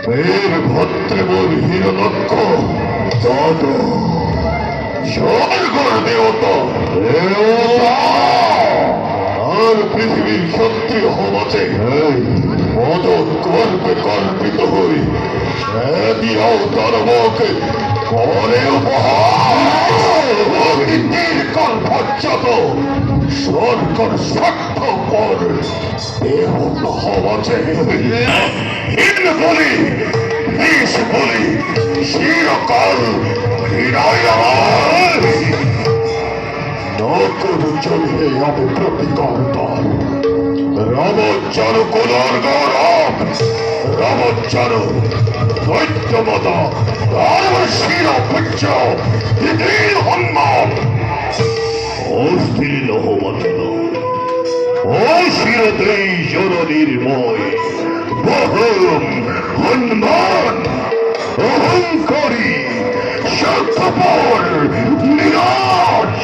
বীর ভদ্রবর হিরণক্ষ দাদা স্বর্গর দেবতা আর পৃথিবীর ক্ষত্রিয় সমাজে মদত গর্বে কল্পিত হই দিয়াও তার মুখে করে দীর্ঘকাল পর্যন্ত সরকার স্বার্থপর দেবতা সমাজে হিন বলি বিষ বলি চিরকাল হৃদয় আমার নতুন চলিয়ে আমি প্রতিকার রামচর কোলার গৌরব রামচর দৈত্যমতা আর শির পুচ্ছ দিদির হন্মান অস্থির লহবচন ও শিরতেই জননির্ময় বহম হন্মান অহংকারী স্বার্থপর নিরাশ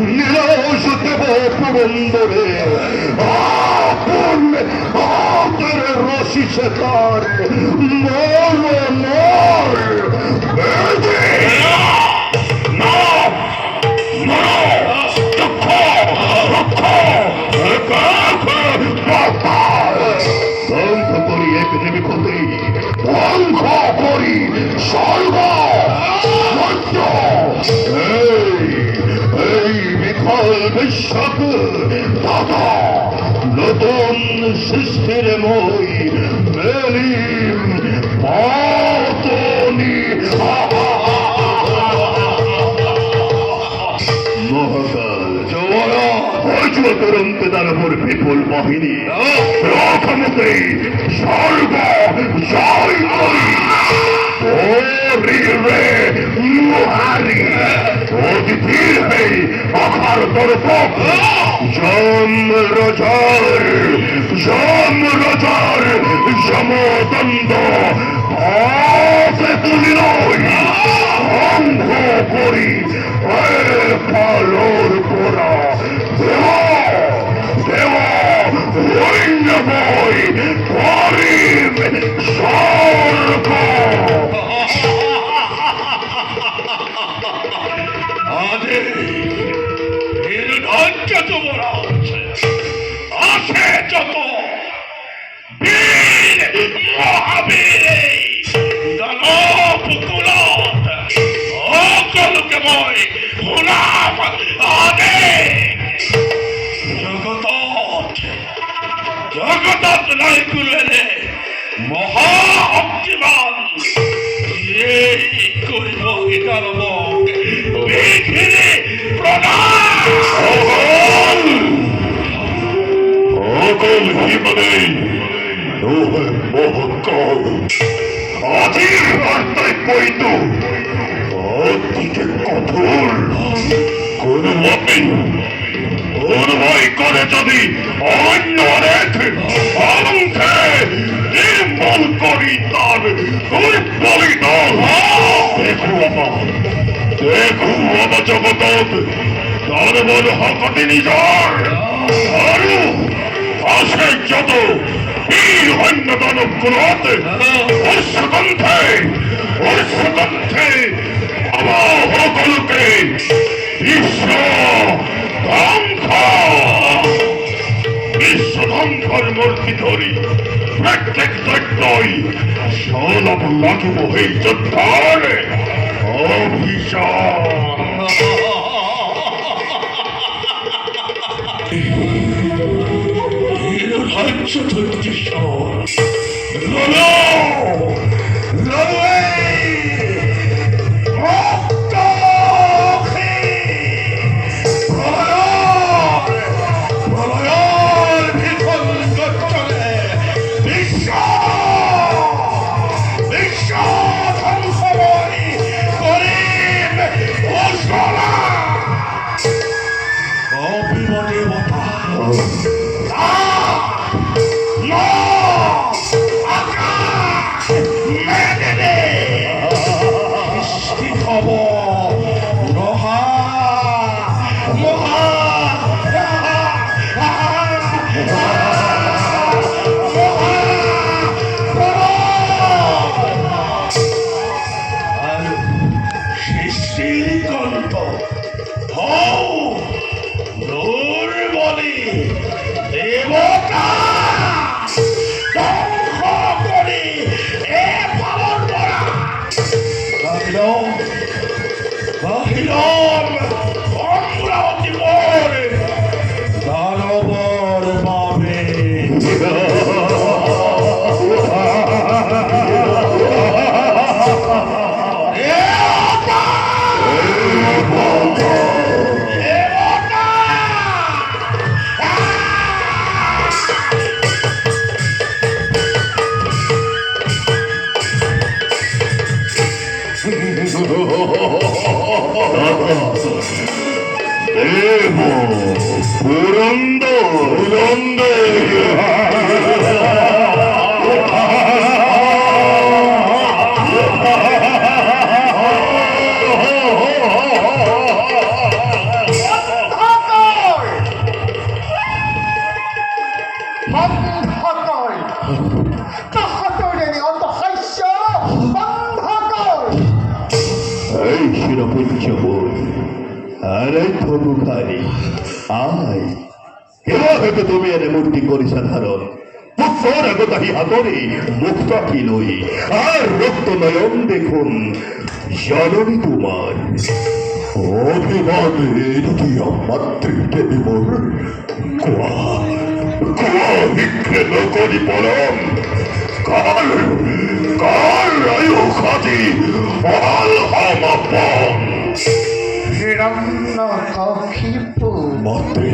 নিরাশ দেব পুরন্দরে আপন হাতের রশি শেখার মর মর ধ্বংস করি এক নিমিখতে ধ্বংস করি স্বর্গ এই বিফল বিশ্বক দাদা নতুন সৃষ্টির মই মেলিম পাতনি মহাকাল জওয়ারা অজুত তুরন্ত তার উপর বিপুল বাহিনী প্রথমতে স্বর্গ জয় করি রে মুহারি অতিথির হই আখার তরফ যমরাজার যমদণ্ড হাতে তুলি নই অঙ্গ করি পালোর পোড়া দেওয়া দেওয়া অন্য বই করিম স্বর্গ যত বড় আছে যত বীর মহাবীর দানব কুলত অকলকে মই গোলাম আদে জগতত নাই কুলেনে মহাশক্তিমান এই করিব দানবক বিধিৰে প্ৰদান অকল হিমনে নহে মহাকাল আজির বার্তায় পৈত অতিকে কঠোর কোন ভয় করে যদি অন্য অঙ্কে নির্মূল করি তার বলিদান দেখো আমার জগতত তার বল হকতে নিজর আৰু আসে যত বীর অন্য দানব কুলত অশ্বগন্ধে আমার সকলকে বিশ্ব ধ্বংসর মূর্তি ধরি প্রত্যেক দৈত্যই সলভ লাগিব এই যুদ্ধর অভিশাপ রাজ্য দৈত্যেশ্বর সুনন্দ সুনন্দে এই শিরপুঞ্জ বই আর এই ধনুকারী আয় কেবা হেতু তুমি এনে মূর্তি করিছা ধারণ পুত্র আগতাহি হাতরে মুক্তা কিলই আর রক্ত নয়ন দেখুন জননী তোমার অভিমানের দিয়া মাতৃদেবী মোর কোয়া কোয়া বিঘ্ন করি পরম কাল কাল আয়ু খাতি অল আমাপন হিরণ্য কক্ষিপু মাতৃ